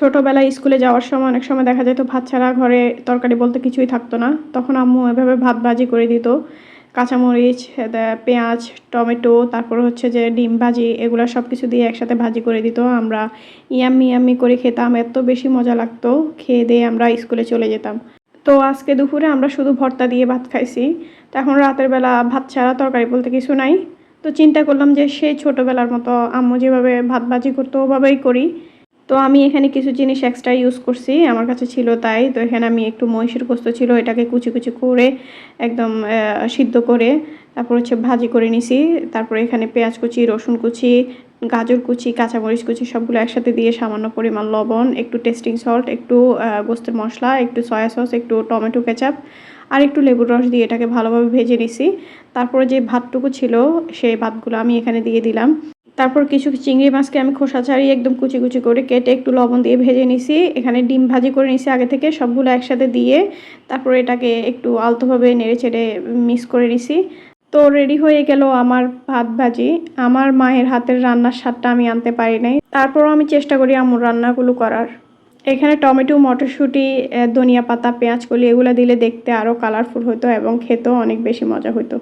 ছোটবেলায় স্কুলে যাওয়ার সময় অনেক সময় দেখা যেত ভাত ছাড়া ঘরে তরকারি বলতে কিছুই থাকতো না। তখন আম্মু এভাবে ভাত ভাজি করে দিত। কাঁচামরিচ, পেঁয়াজ, টমেটো, তারপর হচ্ছে যে ডিম ভাজি, এগুলো সব কিছু দিয়ে একসাথে ভাজি করে দিত। আমরা ইয়াম্মি ইয়াম্মি করে খেতাম, এত বেশি মজা লাগতো। খেয়ে দিয়ে আমরা স্কুলে চলে যেতাম। তো আজকে দুপুরে আমরা শুধু ভর্তা দিয়ে ভাত খাইছি। তো এখন রাতের বেলা ভাত ছাড়া তরকারি বলতে কিছু নাই। তো চিন্তা করলাম যে সেই ছোটোবেলার মতো আম্মু যেভাবে ভাত ভাজি করতো ওভাবেই করি। তো আমি এখানে কিছু জিনিস এক্সট্রা ইউজ করছি, আমার কাছে ছিল তাই। তো এখানে আমি একটু মহিষের গোস্ত ছিল, এটাকে কুচি কুচি করে একদম সিদ্ধ করে তারপর হচ্ছে ভাজি করে নিছি। তারপর এখানে পেঁয়াজ কুচি, রসুন কুচি, গাজর কুচি, কাঁচামরিচ কুচি সবগুলো একসাথে দিয়ে সামান্য পরিমাণ লবণ, একটু টেস্টিং সল্ট, একটু গোস্তের মশলা, একটু সয়া সস, একটু টমেটো কেচাপ আর একটু লেবুর রস দিয়ে এটাকে ভালোভাবে ভেজে নিছি। তারপরে যে ভাতটুকু ছিল সেই ভাতগুলো আমি এখানে দিয়ে দিলাম। তারপর কিছু চিংড়ি মাছকে আমি খোসা ছাড়িয়ে একদম কুচি কুচি করে কেটে একটু লবণ দিয়ে ভেজে নিছি। এখানে ডিম ভাজি করে নিছি আগে থেকে, সবগুলো একসাথে দিয়ে তারপর এটাকে একটু আলতোভাবে নেড়ে চেড়ে মিক্স করে নিছি। তো রেডি হয়ে গেল আমার ভাত ভাজি। আমার মায়ের হাতের রান্নার স্বাদটা আমি আনতে পারি নাই, তারপরও আমি চেষ্টা করি আম্মুর রান্নাগুলো করার। এখানে টমেটো, মটরশুঁটি, ধনিয়া পাতা, পেঁয়াজ কলি এগুলো দিলে দেখতে আরও কালারফুল হতো এবং খেতেও অনেক বেশি মজা হতো।